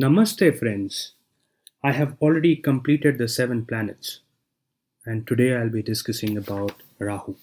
Namaste, friends. I have already completed the 7 planets, and today I'll be discussing about Rahu.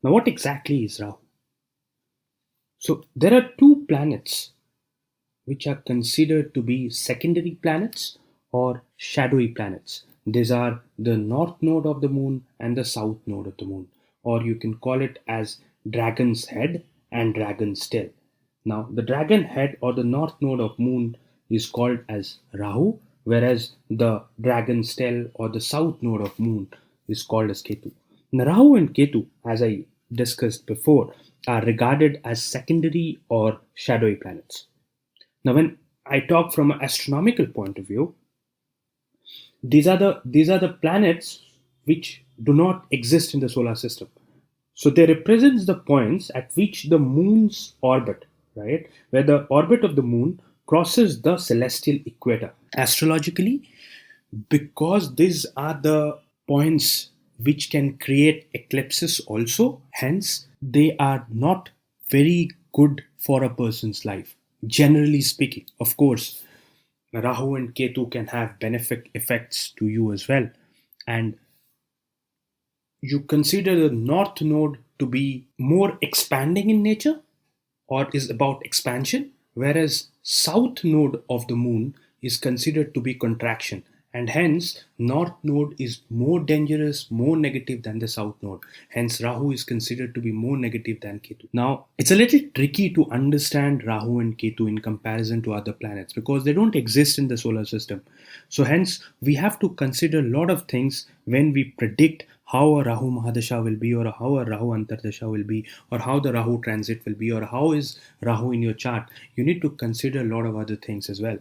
Now, what exactly is Rahu? So, there are 2 planets which are considered to be secondary planets or shadowy planets. These are the north node of the moon and the south node of the moon, or you can call it as dragon's head and dragon's tail. Now, the dragon head or the north node of moon is called as Rahu, whereas the dragon's tail or the south node of moon is called as Ketu. Now, Rahu and Ketu, as I discussed before, are regarded as secondary or shadowy planets. Now, when I talk from an astronomical point of view, these are the planets which do not exist in the solar system. So they represents the points at which the moon's orbit, right, where the orbit of the moon crosses the celestial equator. Astrologically, because these are the points which can create eclipses also, hence they are not very good for a person's life, generally speaking. Of course, Rahu and Ketu can have benefic effects to you as well, and you consider the north node to be more expanding in nature or is about expansion, whereas south node of the moon is considered to be contraction, and hence north node is more dangerous, more negative than the south node. Hence Rahu is considered to be more negative than Ketu. Now it's a little tricky to understand Rahu and Ketu in comparison to other planets because they don't exist in the solar system. So hence we have to consider a lot of things when we predict how a Rahu Mahadasha will be, or how a Rahu Antardasha will be, or how the Rahu transit will be, or how is Rahu in your chart. You need to consider a lot of other things as well.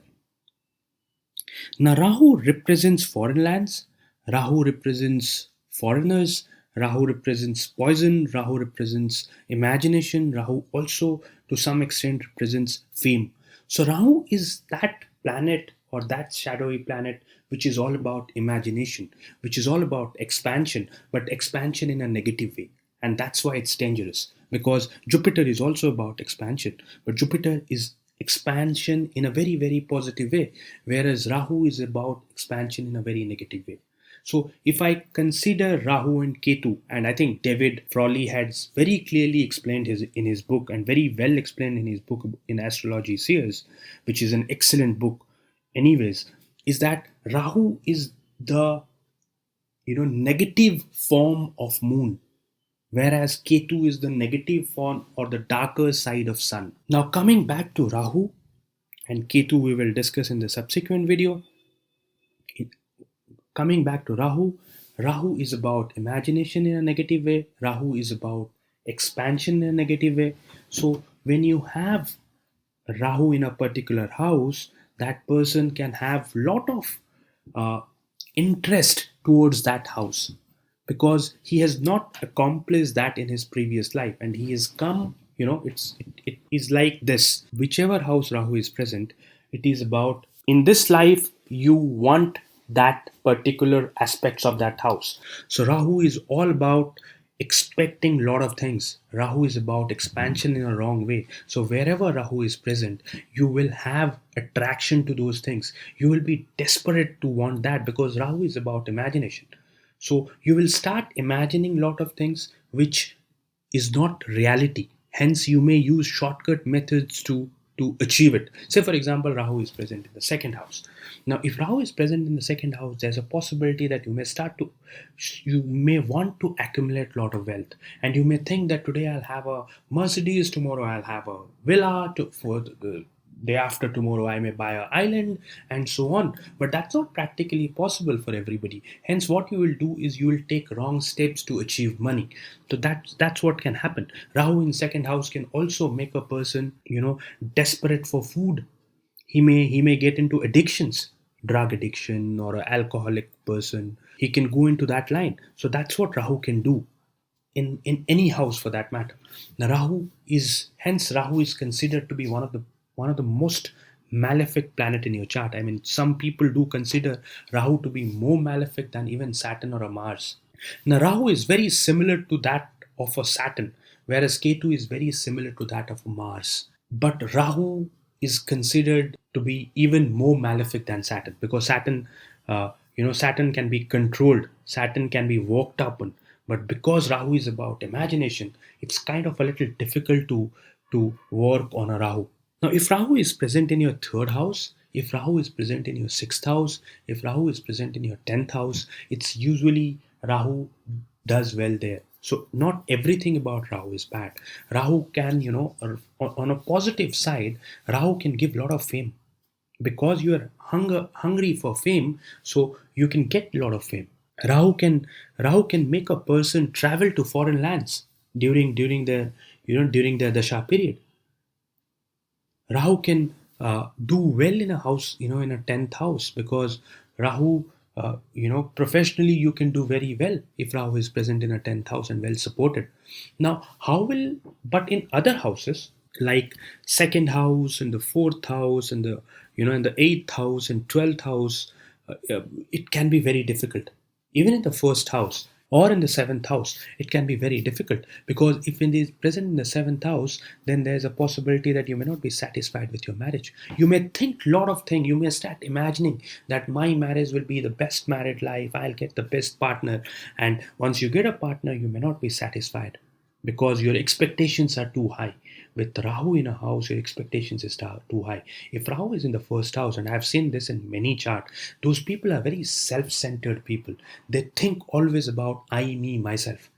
Now, Rahu represents foreign lands, Rahu represents foreigners, Rahu represents poison, Rahu represents imagination, Rahu also to some extent represents fame. So, Rahu is that planet or that shadowy planet which is all about imagination, which is all about expansion, but expansion in a negative way. And that's why it's dangerous because Jupiter is also about expansion, but Jupiter is expansion in a very, very positive way, whereas Rahu is about expansion in a very negative way. So, if I consider Rahu and Ketu, and I think David Frawley has very clearly explained in his book, and very well explained in his book in Astrology Seers, which is an excellent book, anyways, is that Rahu is the negative form of moon, whereas Ketu is the negative form or the darker side of sun. Now, coming back to Rahu and Ketu, we will discuss in the subsequent video. Coming back to Rahu, Rahu is about imagination in a negative way, Rahu is about expansion in a negative way. So, when you have Rahu in a particular house, that person can have lot of uh, interest towards that house because he has not accomplished that in his previous life, and he has come. It is like this. Whichever house Rahu is present, it is about in this life you want that particular aspects of that house. So Rahu is all about expecting a lot of things. Rahu is about expansion in a wrong way. So wherever Rahu is present, you will have attraction to those things. You will be desperate to want that because Rahu is about imagination. So you will start imagining a lot of things which is not reality. Hence, you may use shortcut methods to achieve it. Say, for example, Rahu is present in the second house. Now, if Rahu is present in the second house, there's a possibility that you may want to accumulate a lot of wealth, and you may think that today I'll have a Mercedes, tomorrow I'll have a villa, for the day after tomorrow I may buy an island, and so on. But that's not practically possible for everybody. Hence what you will do is you will take wrong steps to achieve money. So that's what can happen. Rahu in second house can also make a person desperate for food. He may get into addictions, drug addiction, or an alcoholic person. He can go into that line. So that's what Rahu can do in any house for that matter. Now Rahu is considered to be one of the most malefic planet in your chart. I mean, some people do consider Rahu to be more malefic than even Saturn or a Mars. Now Rahu is very similar to that of a Saturn, whereas Ketu is very similar to that of a Mars. But Rahu is considered to be even more malefic than Saturn, because Saturn can be controlled, Saturn can be walked upon, but because Rahu is about imagination, it's kind of a little difficult to work on a Rahu. Now, if Rahu is present in your third house, if Rahu is present in your sixth house, if Rahu is present in your 10th house, it's usually Rahu does well there. So, not everything about Rahu is bad. Rahu can, on a positive side, Rahu can give a lot of fame because you are hungry for fame, so you can get a lot of fame. Rahu can make a person travel to foreign lands during the dasha period. Rahu can do well in a house, in a 10th house, because Rahu, professionally you can do very well if Rahu is present in a 10th house and well supported. Now, but in other houses, like second house and the fourth house and the eighth house and 12th house, it can be very difficult. Even in the first house or in the seventh house, it can be very difficult, because if it is present in the seventh house, then there's a possibility that you may not be satisfied with your marriage. You may think a lot of things. You may start imagining that my marriage will be the best married life, I'll get the best partner. And once you get a partner, you may not be satisfied because your expectations are too high. With Rahu in a house, your expectations is too high. If Rahu is in the first house, and I've seen this in many charts, those people are very self-centered people. They think always about I, me, myself.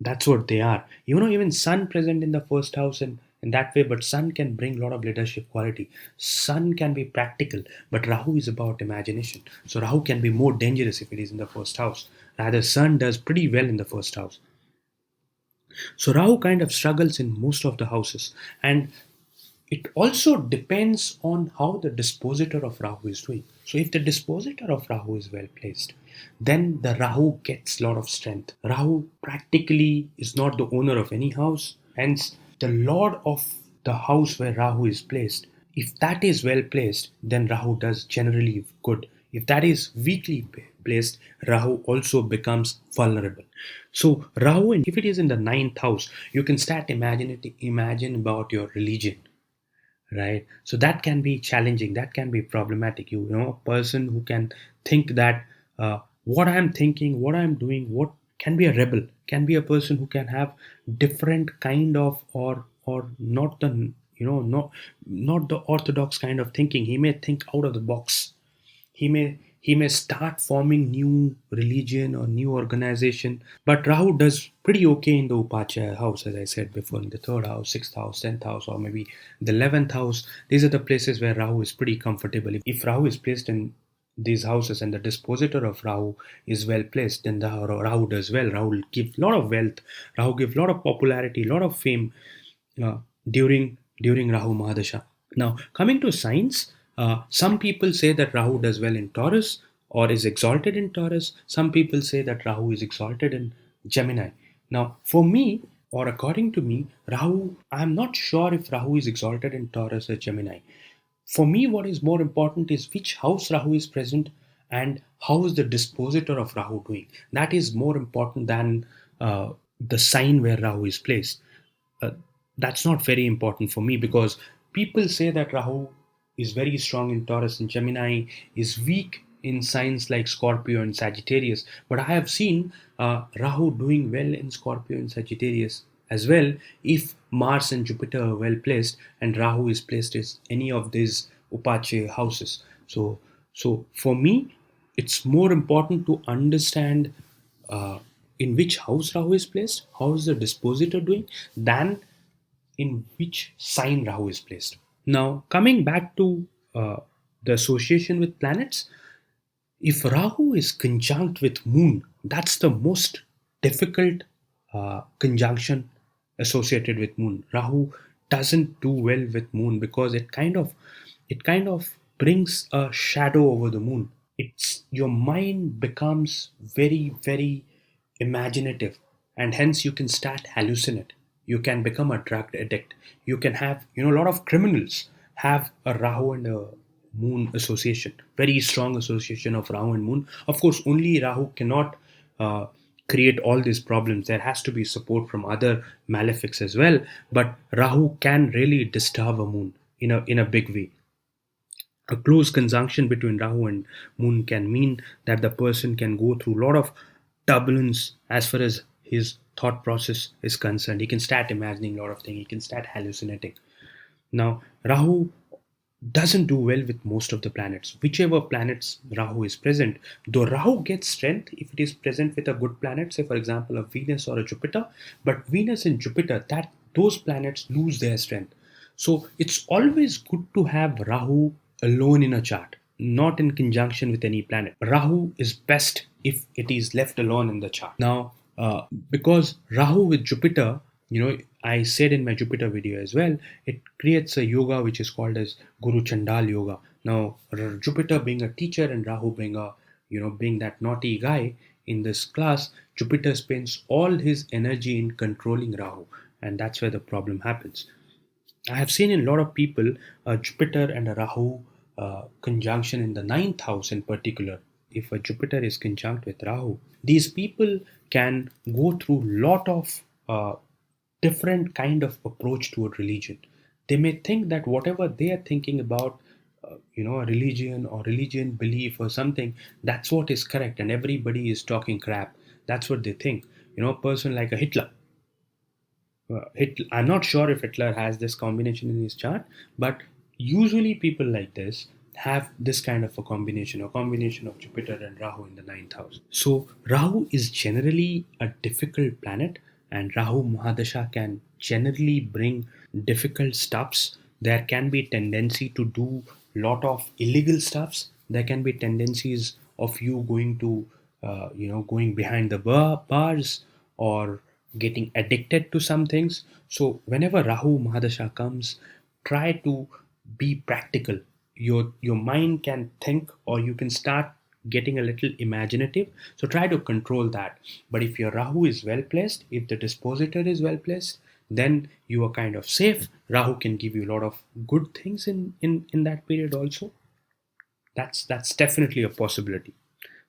That's what they are. Even Sun present in the first house and in that way, but Sun can bring a lot of leadership quality. Sun can be practical, but Rahu is about imagination. So Rahu can be more dangerous if it is in the first house. Rather, Sun does pretty well in the first house. So Rahu kind of struggles in most of the houses. And it also depends on how the dispositor of Rahu is doing. So if the dispositor of Rahu is well placed, then the Rahu gets a lot of strength. Rahu practically is not the owner of any house. Hence, the lord of the house where Rahu is placed, if that is well placed, then Rahu does generally good. If that is weakly placed, Rahu also becomes vulnerable. So Rahu, if it is in the ninth house, you can start imagine about your religion, right? So that can be challenging, that can be problematic. A person who can think that what I'm thinking, what I'm doing, what can be a rebel, can be a person who can have different kind of, or not the not the orthodox kind of thinking. He may think out of the box. He may start forming new religion or new organization. But Rahu does pretty okay in the Upachaya house, as I said before, in the third house, sixth house, 10th house, or maybe the 11th house. These are the places where Rahu is pretty comfortable. If Rahu is placed in these houses and the dispositor of Rahu is well placed, then the Rahu does well. Rahu will give a lot of wealth. Rahu give a lot of popularity, a lot of fame uh, during Rahu Mahadasha. Now, coming to signs, some people say that Rahu does well in Taurus or is exalted in Taurus. Some people say that Rahu is exalted in Gemini. Now, for me, or according to me, Rahu, I'm not sure if Rahu is exalted in Taurus or Gemini. For me, what is more important is which house Rahu is present and how is the dispositor of Rahu doing. That is more important than the sign where Rahu is placed. Uh, that's not very important for me, because people say that Rahu is very strong in Taurus and Gemini, is weak in signs like Scorpio and Sagittarius. But I have seen Rahu doing well in Scorpio and Sagittarius as well if Mars and Jupiter are well placed and Rahu is placed as any of these Upache houses. So for me, it's more important to understand in which house Rahu is placed, how is the dispositor doing, than in which sign Rahu is placed. Now, coming back to the association with planets, if Rahu is conjunct with Moon, that's the most difficult conjunction associated with Moon. Rahu doesn't do well with Moon because it kind of brings a shadow over the Moon. It's your mind becomes very, very imaginative, and hence you can start hallucinate. You can become a drug addict. You can have, a lot of criminals have a Rahu and a Moon association, very strong association of Rahu and Moon. Of course, only Rahu cannot uh, create all these problems. There has to be support from other malefics as well. But Rahu can really disturb a Moon in a big way. A close conjunction between Rahu and Moon can mean that the person can go through a lot of turbulence as far as his thought process is concerned. He can start imagining a lot of things. He can start hallucinating. Now, Rahu doesn't do well with most of the planets. Whichever planets Rahu is present, though Rahu gets strength if it is present with a good planet, say for example a Venus or a Jupiter, but Venus and Jupiter, that those planets lose their strength. So it's always good to have Rahu alone in a chart, not in conjunction with any planet. Rahu is best if it is left alone in the chart. Now, because Rahu with Jupiter, I said in my Jupiter video as well, it creates a yoga which is called as Guru Chandal yoga. Now, Jupiter being a teacher and Rahu being being that naughty guy in this class, Jupiter spends all his energy in controlling Rahu, and that's where the problem happens. I have seen in a lot of people a Jupiter and a Rahu conjunction in the ninth house in particular. If a Jupiter is conjunct with Rahu, these people can go through lot of different kind of approach to a religion. They may think that whatever they are thinking about, a religion or religion belief or something, that's what is correct, and everybody is talking crap. That's what they think. A person like a Hitler. I'm not sure if Hitler has this combination in his chart, but usually people like this have this kind of a combination of Jupiter and Rahu in the ninth house. So Rahu is generally a difficult planet, and Rahu Mahadasha can generally bring difficult stuffs. There can be tendency to do lot of illegal stuffs. There can be tendencies of you going to, going behind the bars or getting addicted to some things. So whenever Rahu Mahadasha comes, try to be practical. Your mind can think, or you can start getting a little imaginative. So try to control that. But if your Rahu is well placed, if the dispositor is well placed, then you are kind of safe. Rahu can give you a lot of good things in that period also. That's definitely a possibility.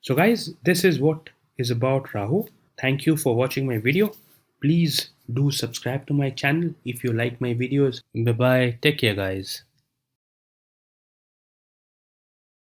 So guys, this is what is about Rahu. Thank you for watching my video. Please do subscribe to my channel if you like my videos. Bye bye. Take care, guys.